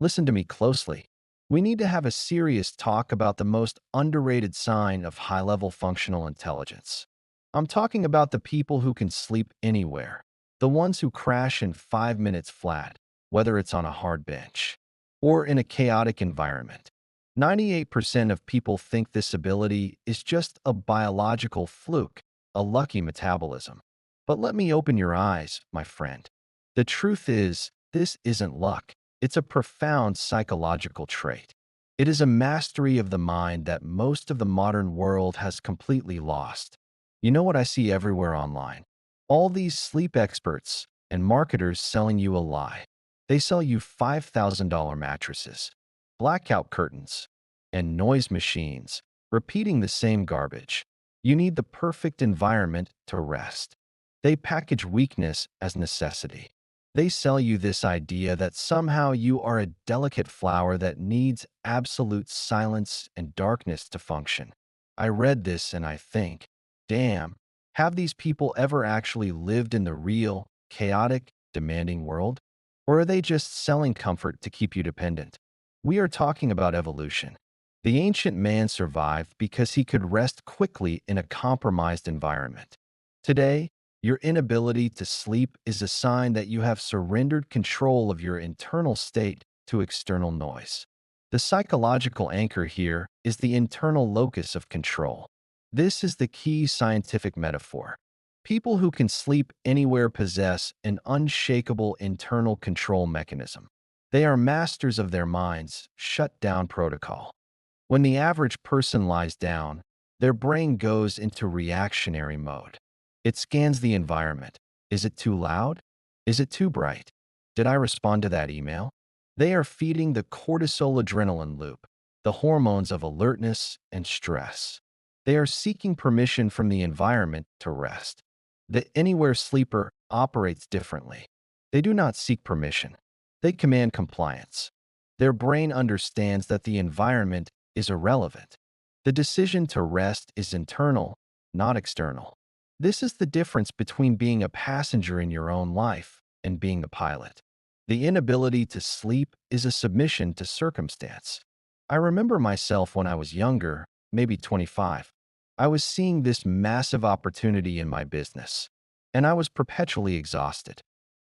Listen to me closely. We need to have a serious talk about the most underrated sign of high-level functional intelligence. I'm talking about the people who can sleep anywhere, the ones who crash in 5 minutes flat, whether it's on a hard bench or in a chaotic environment. 98% of people think this ability is just a biological fluke, a lucky metabolism. But let me open your eyes, my friend. The truth is, this isn't luck. It's a profound psychological trait. It is a mastery of the mind that most of the modern world has completely lost. You know what I see everywhere online? All these sleep experts and marketers selling you a lie. They sell you $5,000 mattresses, blackout curtains, and noise machines, repeating the same garbage. You need the perfect environment to rest. They package weakness as necessity. They sell you this idea that somehow you are a delicate flower that needs absolute silence and darkness to function. I read this and I think, damn, have these people ever actually lived in the real, chaotic, demanding world? Or are they just selling comfort to keep you dependent? We are talking about evolution. The ancient man survived because he could rest quickly in a compromised environment. Today, your inability to sleep is a sign that you have surrendered control of your internal state to external noise. The psychological anchor here is the internal locus of control. This is the key scientific metaphor. People who can sleep anywhere possess an unshakable internal control mechanism. They are masters of their mind's shut-down protocol. When the average person lies down, their brain goes into reactionary mode. It scans the environment. Is it too loud? Is it too bright? Did I respond to that email? They are feeding the cortisol-adrenaline loop, the hormones of alertness and stress. They are seeking permission from the environment to rest. The anywhere sleeper operates differently. They do not seek permission. They command compliance. Their brain understands that the environment is irrelevant. The decision to rest is internal, not external. This is the difference between being a passenger in your own life and being the pilot. The inability to sleep is a submission to circumstance. I remember myself when I was younger, maybe 25. I was seeing this massive opportunity in my business, and I was perpetually exhausted.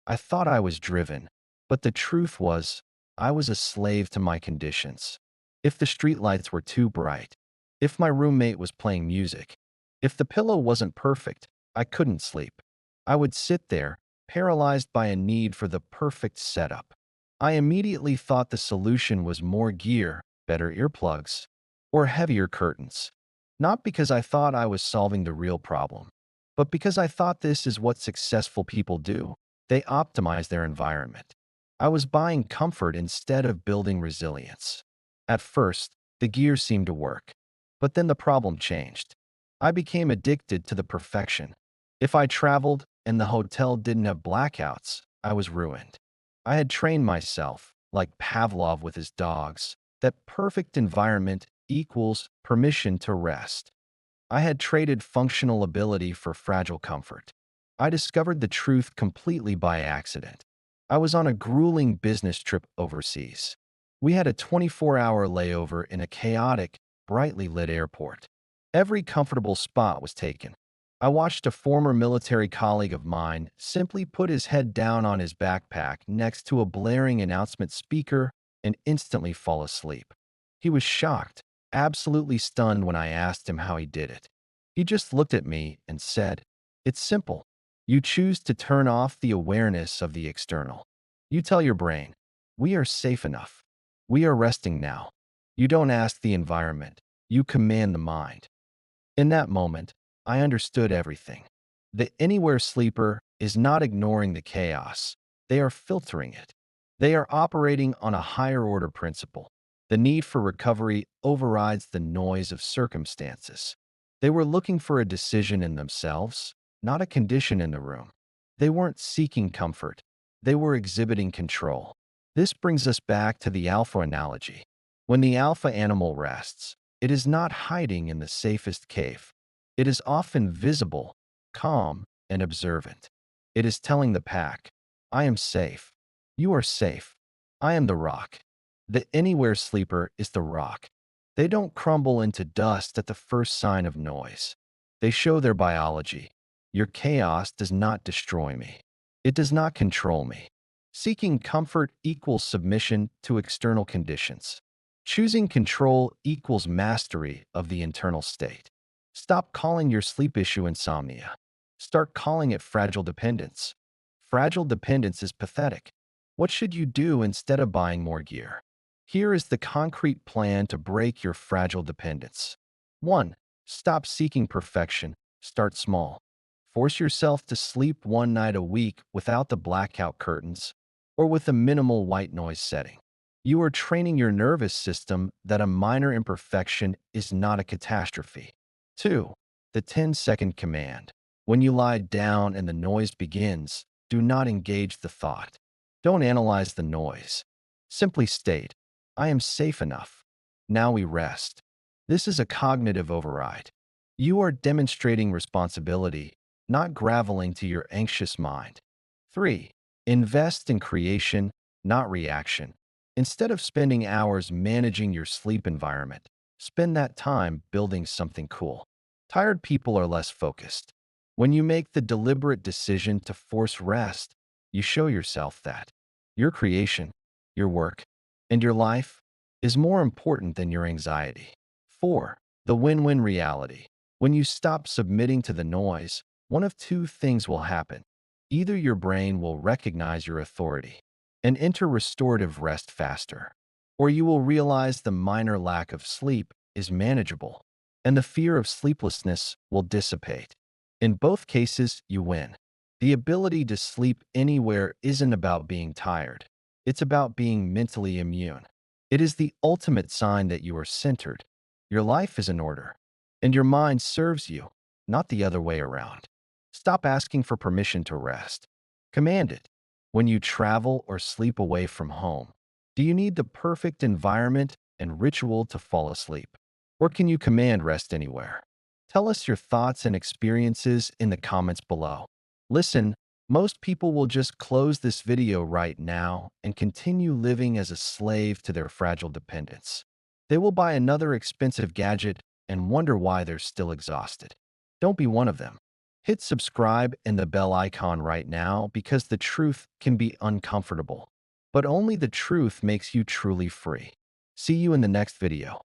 I thought I was driven, but the truth was, I was a slave to my conditions. If the streetlights were too bright, if my roommate was playing music, if the pillow wasn't perfect, I couldn't sleep. I would sit there, paralyzed by a need for the perfect setup. I immediately thought the solution was more gear, better earplugs, or heavier curtains. Not because I thought I was solving the real problem, but because I thought this is what successful people do. They optimize their environment. I was buying comfort instead of building resilience. At first, the gear seemed to work, but then the problem changed. I became addicted to the perfection. If I traveled and the hotel didn't have blackouts, I was ruined. I had trained myself, like Pavlov with his dogs, that perfect environment equals permission to rest. I had traded functional ability for fragile comfort. I discovered the truth completely by accident. I was on a grueling business trip overseas. We had a 24-hour layover in a chaotic, brightly lit airport. Every comfortable spot was taken. I watched a former military colleague of mine simply put his head down on his backpack next to a blaring announcement speaker and instantly fall asleep. He was shocked, absolutely stunned when I asked him how he did it. He just looked at me and said, "It's simple. You choose to turn off the awareness of the external. You tell your brain, we are safe enough. We are resting now. You don't ask the environment. You command the mind." In that moment, I understood everything. The anywhere sleeper is not ignoring the chaos. They are filtering it. They are operating on a higher order principle. The need for recovery overrides the noise of circumstances. They were looking for a decision in themselves, not a condition in the room. They weren't seeking comfort. They were exhibiting control. This brings us back to the alpha analogy. When the alpha animal rests, it is not hiding in the safest cave. It is often visible, calm, and observant. It is telling the pack, I am safe. You are safe. I am the rock. The anywhere sleeper is the rock. They don't crumble into dust at the first sign of noise. They show their biology. Your chaos does not destroy me. It does not control me. Seeking comfort equals submission to external conditions. Choosing control equals mastery of the internal state. Stop calling your sleep issue insomnia. Start calling it fragile dependence. Fragile dependence is pathetic. What should you do instead of buying more gear? Here is the concrete plan to break your fragile dependence. 1. Stop seeking perfection. Start small. Force yourself to sleep one night a week without the blackout curtains or with a minimal white noise setting. You are training your nervous system that a minor imperfection is not a catastrophe. 2. The 10-second command. When you lie down and the noise begins, do not engage the thought. Don't analyze the noise. Simply state, I am safe enough. Now we rest. This is a cognitive override. You are demonstrating responsibility, not groveling to your anxious mind. 3. Invest in creation, not reaction. Instead of spending hours managing your sleep environment, spend that time building something cool. Tired people are less focused. When you make the deliberate decision to force rest, you show yourself that your creation, your work, and your life is more important than your anxiety. 4. The win-win reality. When you stop submitting to the noise, one of two things will happen. Either your brain will recognize your authority and enter restorative rest faster, or you will realize the minor lack of sleep is manageable, and the fear of sleeplessness will dissipate. In both cases, you win. The ability to sleep anywhere isn't about being tired. It's about being mentally immune. It is the ultimate sign that you are centered. Your life is in order, and your mind serves you, not the other way around. Stop asking for permission to rest. Command it. When you travel or sleep away from home, do you need the perfect environment and ritual to fall asleep? Or can you command rest anywhere? Tell us your thoughts and experiences in the comments below. Listen, most people will just close this video right now and continue living as a slave to their fragile dependence. They will buy another expensive gadget and wonder why they're still exhausted. Don't be one of them. Hit subscribe and the bell icon right now because the truth can be uncomfortable, but only the truth makes you truly free. See you in the next video.